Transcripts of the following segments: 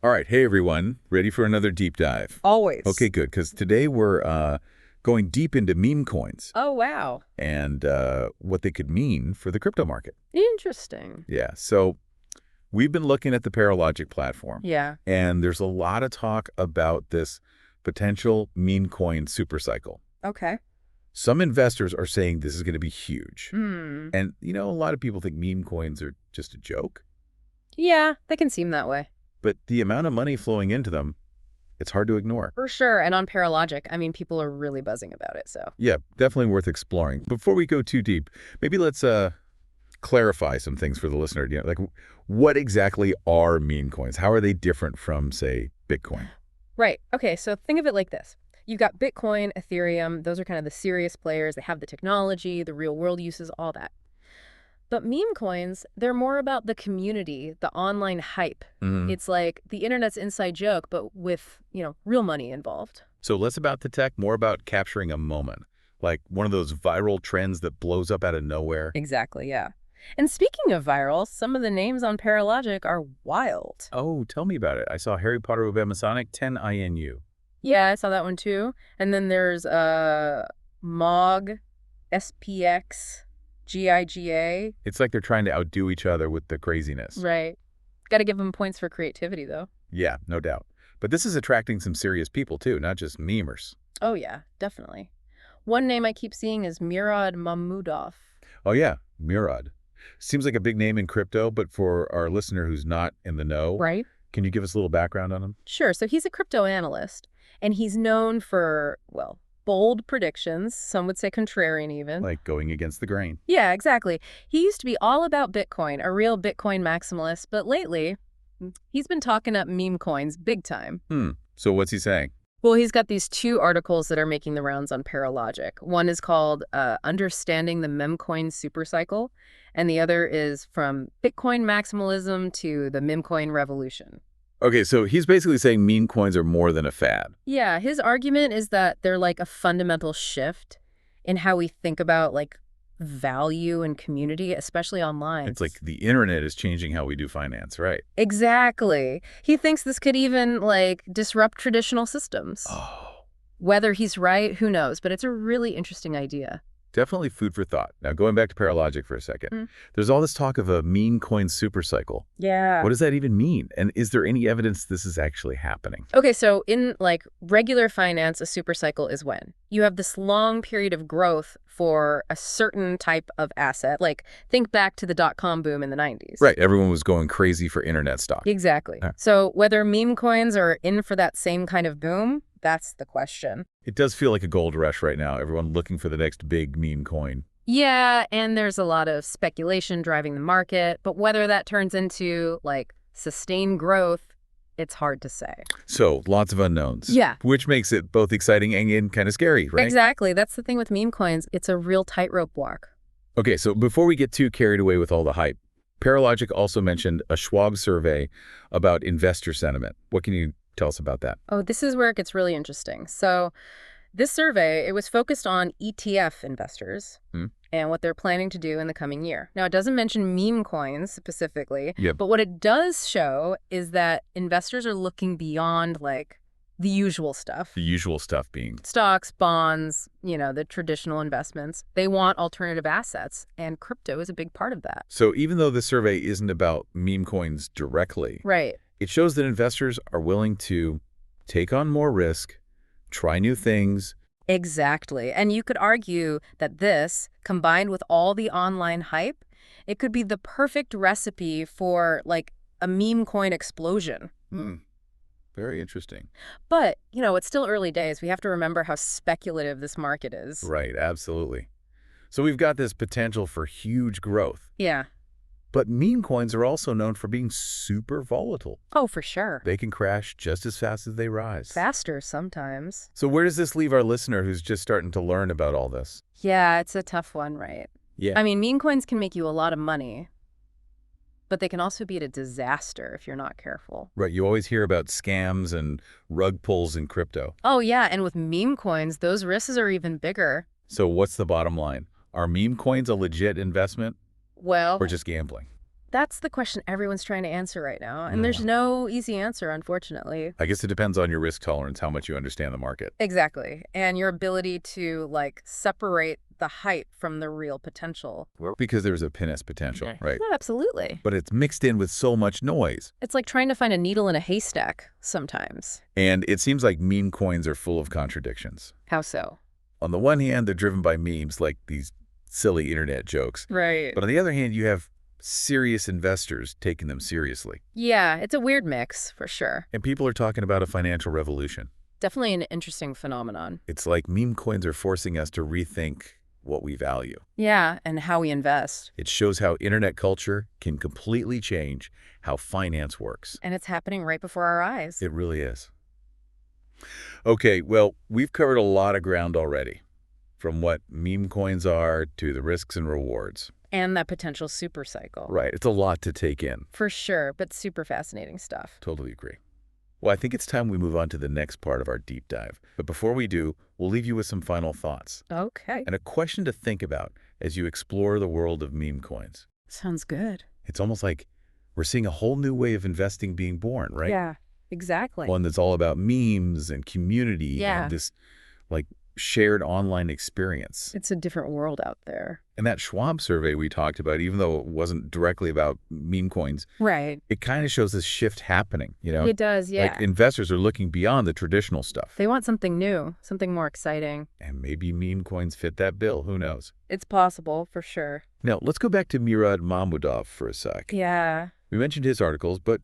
All right. Hey, everyone. Ready for another deep dive? Always. Okay, good. Because today we're going deep into meme coins Oh, wow. and what they could mean for the crypto market. Interesting. Yeah. So we've been looking at the Paralogic platform, Yeah. and there's a lot of talk about this potential meme coin supercycle. Okay. Some investors are saying this is going to be huge. Hmm. And, a lot of people think meme coins are just a joke. Yeah, they can seem that way. But the amount of money flowing into them, it's hard to ignore. For sure. And on Paralogic, people are really buzzing about it, so. Yeah, definitely worth exploring. Before we go too deep, maybe let's clarify some things for the listener. Like what exactly are meme coins? How are they different from, say, Bitcoin? Right. Okay, so think of it like this. You've got Bitcoin, Ethereum. Those are kind of the serious players. They have the technology, the real world uses, all that. But meme coins, they're more about the community, the online hype. Mhm. It's like the internet's inside joke, but with, real money involved. So less about the tech, more about capturing a moment, like one of those viral trends that blows up out of nowhere. Exactly, yeah. And speaking of viral, some of the names on Paralogic are wild. Oh, tell me about it. I saw Harry Potter Masonic 10 INU. Yeah, I saw that one too. And then there's MOG, SPX, GIGA. It's like they're trying to outdo each other with the craziness. Right. Got to give them points for creativity, though. Yeah, no doubt. But this is attracting some serious people, too, not just memers. Oh, yeah, definitely. One name I keep seeing is Mirad Mamadov. Oh, yeah, Mirad. Seems like a big name in crypto, but for our listener who's not in the know, Right? can you give us a little background on him? Sure. So he's a crypto analyst, and he's known for, well, bold predictions. Some would say contrarian even. Like going against the grain. Yeah, exactly. He used to be all about Bitcoin, a real Bitcoin maximalist, but lately, he's been talking up meme coins big time. So what's he saying? Well, he's got these two articles that are making the rounds on Paralogic. One is called Understanding the Memcoin Supercycle, and the other is From Bitcoin Maximalism to the Memcoin Revolution. Okay, so he's basically saying meme coins are more than a fad. Yeah, his argument is that they're like a fundamental shift in how we think about value and community, especially online. It's like the internet is changing how we do finance, right? Exactly. He thinks this could even disrupt traditional systems. Oh, Whether he's right, who knows, but it's a really interesting idea. definitely food for thought. Now, going back to Paralogic for a second, there's all this talk of a meme coin supercycle. Yeah. What does that even mean? And is there any evidence this is actually happening? Okay, so in regular finance, a super cycle is when you have this long period of growth for a certain type of asset. Like think back to the dot-com boom in the 90s. Right, everyone was going crazy for internet stock. Exactly. So whether meme coins are in for that same kind of boom, that's the question. It does feel like a gold rush right now, everyone looking for the next big meme coin. Yeah, and there's a lot of speculation driving the market, but whether that turns into sustained growth, it's hard to say. So, lots of unknowns. Yeah. Which makes it both exciting and kind of scary, right? Exactly. That's the thing with meme coins. It's a real tightrope walk. Okay, so before we get too carried away with all the hype, Paralogic also mentioned a Schwab survey about investor sentiment. What can you tell us about that? Oh, this is where it gets really interesting. So this survey, it was focused on ETF investors and what they're planning to do in the coming year. Now, it doesn't mention meme coins specifically, but what it does show is that investors are looking beyond the usual stuff. The usual stuff being? Stocks, bonds, the traditional investments. They want alternative assets, and crypto is a big part of that. So even though the survey isn't about meme coins directly, Right. it shows that investors are willing to take on more risk, try new things. Exactly. And you could argue that this, combined with all the online hype, it could be the perfect recipe for a meme coin explosion. Very interesting. But, it's still early days. We have to remember how speculative this market is. Right, absolutely. So we've got this potential for huge growth. Yeah. But meme coins are also known for being super volatile. Oh, for sure. They can crash just as fast as they rise. Faster sometimes. So where does this leave our listener who's just starting to learn about all this? Yeah, it's a tough one, right? Yeah. Meme coins can make you a lot of money, but they can also be a disaster if you're not careful. Right, you always hear about scams and rug pulls in crypto. Oh, yeah, and with meme coins, those risks are even bigger. So what's the bottom line? Are meme coins a legit investment? Well, Or just gambling? That's the question everyone's trying to answer right now, and there's Yeah. no easy answer, unfortunately. I guess it depends on your risk tolerance, how much you understand the market. Exactly. And your ability to, like, separate the hype from the real potential. Because there's a pinnace potential, right? Yeah, absolutely. But it's mixed in with so much noise. It's like trying to find a needle in a haystack sometimes. And it seems like meme coins are full of contradictions. How so? On the one hand, they're driven by memes, like these silly internet jokes. Right. But on the other hand, you have serious investors taking them seriously. Yeah, it's a weird mix, for sure. And people are talking about a financial revolution. Definitely an interesting phenomenon. It's like meme coins are forcing us to rethink what we value. Yeah, and how we invest. It shows how internet culture can completely change how finance works. And it's happening right before our eyes. It really is. Okay, well, we've covered a lot of ground already, from what meme coins are to the risks and rewards. And that potential super cycle. Right, it's a lot to take in. For sure, but super fascinating stuff. Totally agree. Well, I think it's time we move on to the next part of our deep dive. But before we do, we'll leave you with some final thoughts. Okay. And a question to think about as you explore the world of meme coins. Sounds good. It's almost like we're seeing a whole new way of investing being born, right? Yeah, exactly. One that's all about memes and community Yeah. and this, like, shared online experience. It's a different world out there. And that Schwab survey we talked about, even though it wasn't directly about meme coins, Right. it kind of shows this shift happening, you know? It does, yeah. Like investors are looking beyond the traditional stuff. They want something new, something more exciting. And maybe meme coins fit that bill. Who knows? It's possible, for sure. Now, let's go back to Mirad Mamadov for a sec. Yeah. We mentioned his articles, but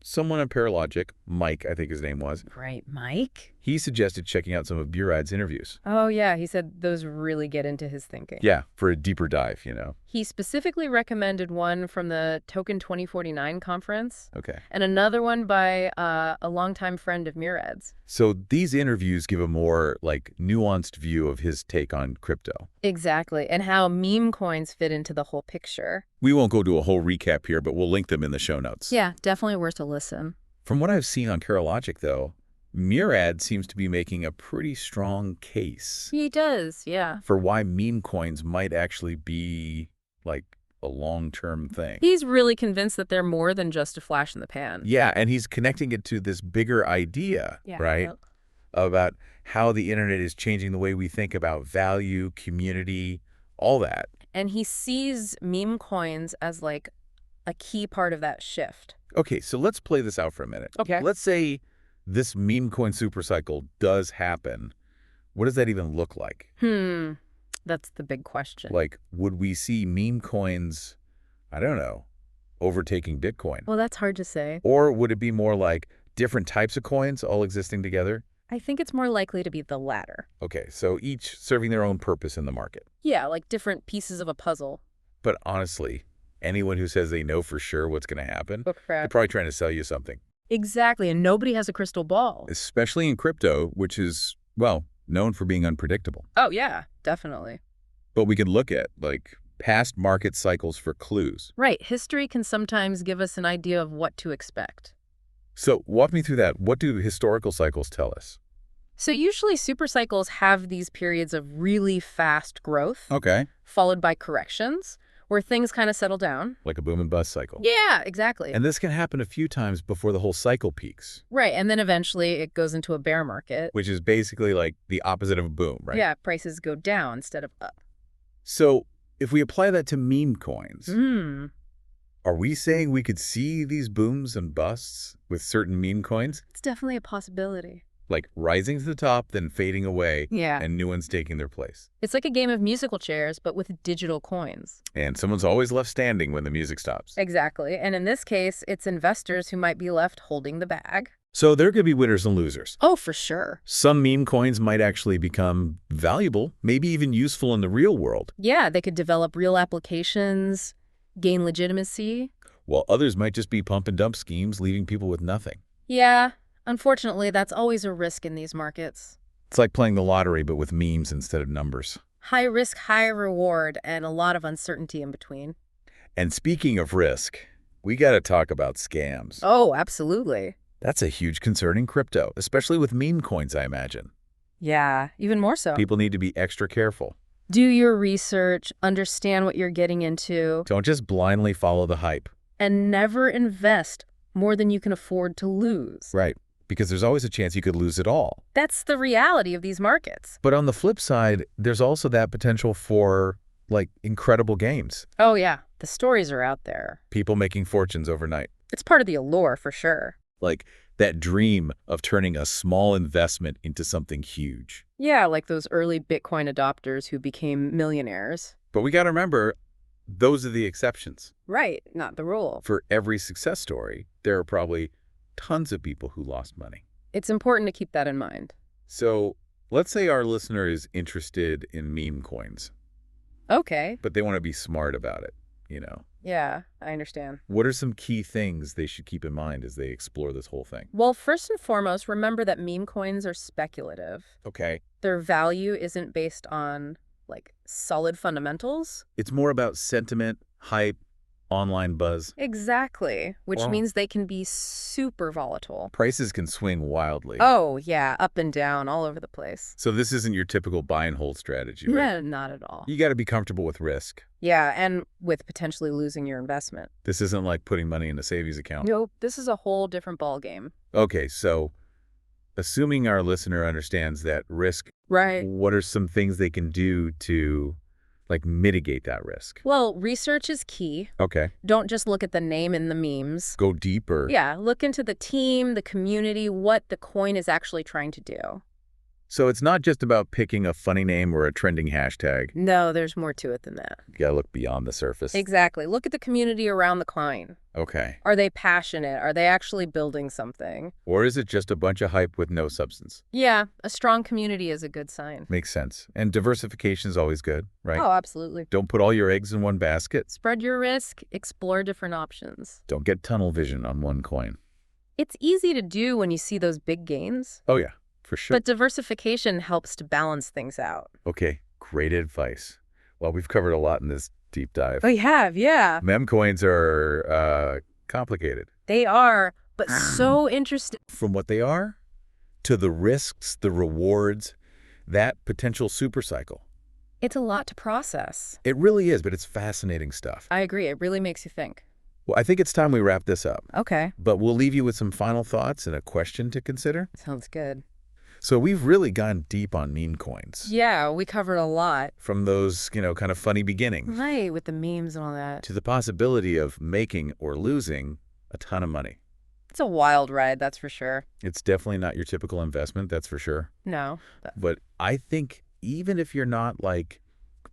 someone on Paralogic, Mike, I think his name was, Right, Mike? he suggested checking out some of Mirad's interviews. Oh, yeah, he said those really get into his thinking. Yeah, for a deeper dive, you know. He specifically recommended one from the Token 2049 conference Okay. and another one by a longtime friend of Mirad's. So these interviews give a more, like, nuanced view of his take on crypto. Exactly, and how meme coins fit into the whole picture. We won't go to a whole recap here, but we'll link them in the show notes. Yeah, definitely worth a listen. From what I've seen on Paralogic, though, Mirad seems to be making a pretty strong case He does, yeah. for why meme coins might actually be, like, a long-term thing. He's really convinced that they're more than just a flash in the pan. Yeah, and he's connecting it to this bigger idea, Yeah. right? About how the internet is changing the way we think about value, community, all that. And he sees meme coins as like a key part of that shift. Okay, so let's play this out for a minute. Okay. Let's say this meme coin supercycle does happen. What does that even look like? That's the big question. Like, would we see meme coins, I don't know, overtaking Bitcoin? Well, that's hard to say. Or would it be more like different types of coins all existing together? I think it's more likely to be the latter. Okay, so each serving their own purpose in the market. Yeah, like different pieces of a puzzle. But honestly, anyone who says they know for sure what's going to happen, Oh, they're crap. probably trying to sell you something. Exactly, and nobody has a crystal ball. Especially in crypto, which is, well, known for being unpredictable. Oh, yeah, definitely. But we can look at, like, past market cycles for clues. Right, history can sometimes give us an idea of what to expect. So walk me through that. What do historical cycles tell us? So usually super cycles have these periods of really fast growth, Okay. followed by corrections, where things kind of settle down. Like a boom and bust cycle. Yeah, exactly. And this can happen a few times before the whole cycle peaks, Right, and then eventually it goes into a bear market. which is basically like the opposite of a boom, right? Yeah, prices go down instead of up. So if we apply that to meme coins, Mm, are we saying we could see these booms and busts with certain meme coins? it's definitely a possibility. Like rising to the top, then fading away, Yeah. and new ones taking their place. It's like a game of musical chairs, but with digital coins. And someone's always left standing when the music stops. Exactly. And in this case, it's investors who might be left holding the bag. So there could be winners and losers. Oh, for sure. Some meme coins might actually become valuable, maybe even useful in the real world, Yeah, they could develop real applications, gain legitimacy. while others might just be pump and dump schemes, leaving people with nothing. Yeah, unfortunately, that's always a risk in these markets. It's like playing the lottery, but with memes instead of numbers. High risk, high reward, and a lot of uncertainty in between. And speaking of risk, we got to talk about scams. Oh, absolutely. That's a huge concern in crypto, especially with meme coins, I imagine. Yeah, even more so. People need to be extra careful. Do your research, understand what you're getting into. Don't just blindly follow the hype. And never invest more than you can afford to lose. Right, because there's always a chance you could lose it all. That's the reality of these markets. But on the flip side, there's also that potential for, like, incredible gains. Oh, yeah. The stories are out there. People making fortunes overnight. It's part of the allure, for sure. Like that dream of turning a small investment into something huge. Yeah, like those early Bitcoin adopters who became millionaires. But we got to remember, those are the exceptions. Right, not the rule. For every success story, there are probably tons of people who lost money. It's important to keep that in mind. So let's say our listener is interested in meme coins. Okay. But they want to be smart about it, you know. Yeah, I understand. What are some key things they should keep in mind as they explore this whole thing? Well, first and foremost, remember that meme coins are speculative. Okay. Their value isn't based on, like, solid fundamentals. It's more about sentiment, hype, online buzz. Exactly, which means they can be super volatile. Prices can swing wildly. Oh, yeah, up and down, all over the place. So this isn't your typical buy and hold strategy, right? Yeah, not at all. You got to be comfortable with risk. Yeah, and with potentially losing your investment. This isn't like putting money in a savings account. Nope, this is a whole different ballgame. Okay, so assuming our listener understands that risk, right? What are some things they can do to, like, mitigate that risk? Well, research is key. Okay. Don't just look at the name in the memes. Go deeper. Yeah, look into the team, the community, what the coin is actually trying to do. So it's not just about picking a funny name or a trending hashtag. No, there's more to it than that. You gotta look beyond the surface. Exactly. Look at the community around the coin. Okay. Are they passionate? Are they actually building something? Or is it just a bunch of hype with no substance? Yeah, a strong community is a good sign. Makes sense. And diversification is always good, right? Oh, absolutely. Don't put all your eggs in one basket. Spread your risk, explore different options. Don't get tunnel vision on one coin. It's easy to do when you see those big gains. Oh, yeah. For sure. But diversification helps to balance things out. Okay, great advice. Well, we've covered a lot in this deep dive. We have, yeah. Meme coins are complicated. They are, but so interesting. From what they are to the risks, the rewards, that potential supercycle. It's a lot to process. It really is, but it's fascinating stuff. I agree. It really makes you think. Well, I think it's time we wrap this up. Okay. But we'll leave you with some final thoughts and a question to consider. Sounds good. So we've really gone deep on meme coins. Yeah, we covered a lot. From those, kind of funny beginnings. Right, with the memes and all that. To the possibility of making or losing a ton of money. It's a wild ride, that's for sure. It's definitely not your typical investment, that's for sure. No. But I think even if you're not, like,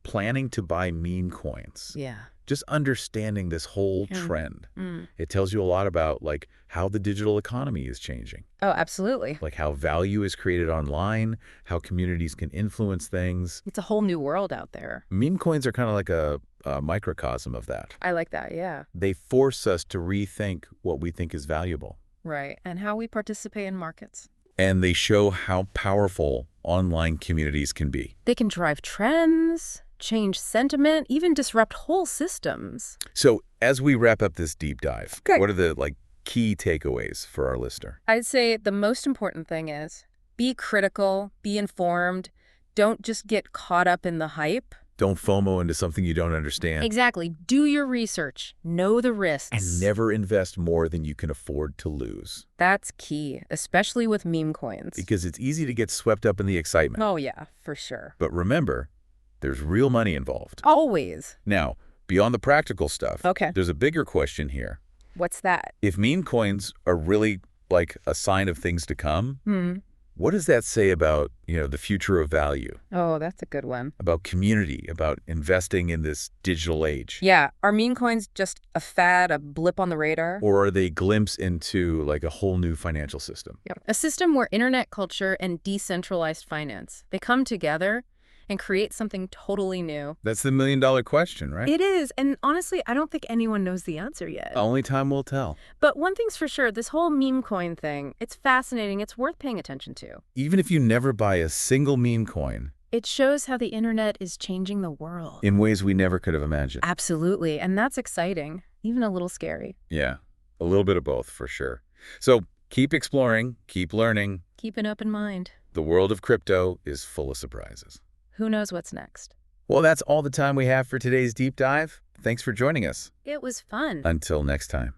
planning to buy meme coins. Yeah. Just understanding this whole trend. It tells you a lot about, like, how the digital economy is changing. Oh, absolutely. Like how value is created online, how communities can influence things. It's a whole new world out there. Meme coins are kind of like a microcosm of that. I like that, yeah. They force us to rethink what we think is valuable. Right, and how we participate in markets. And they show how powerful online communities can be. They can drive trends, change sentiment, even disrupt whole systems. So as we wrap up this deep dive, what are the, like, key takeaways for our listener? I'd say the most important thing is be critical, be informed. Don't just get caught up in the hype. Don't FOMO into something you don't understand. Exactly. Do your research. Know the risks. And never invest more than you can afford to lose. That's key, especially with meme coins. Because it's easy to get swept up in the excitement. Oh, yeah, for sure. But remember, there's real money involved. Always. Now, beyond the practical stuff, okay, there's a bigger question here. What's that? If meme coins are really like a sign of things to come, what does that say about, the future of value? Oh, that's a good one. About community, about investing in this digital age? Yeah. Are meme coins just a fad, a blip on the radar? Or are they a glimpse into, like, a whole new financial system? Yep. A system where internet culture and decentralized finance, they come together and create something totally new. That's the million-dollar question, right? It is. And honestly, I don't think anyone knows the answer yet. Only time will tell. But one thing's for sure, this whole meme coin thing, it's fascinating. It's worth paying attention to. Even if you never buy a single meme coin, it shows how the internet is changing the world. In ways we never could have imagined. Absolutely. And that's exciting, even a little scary. Yeah, a little bit of both, for sure. So keep exploring, keep learning. Keep an open mind. The world of crypto is full of surprises. Who knows what's next? Well, that's all the time we have for today's deep dive. Thanks for joining us. It was fun. Until next time.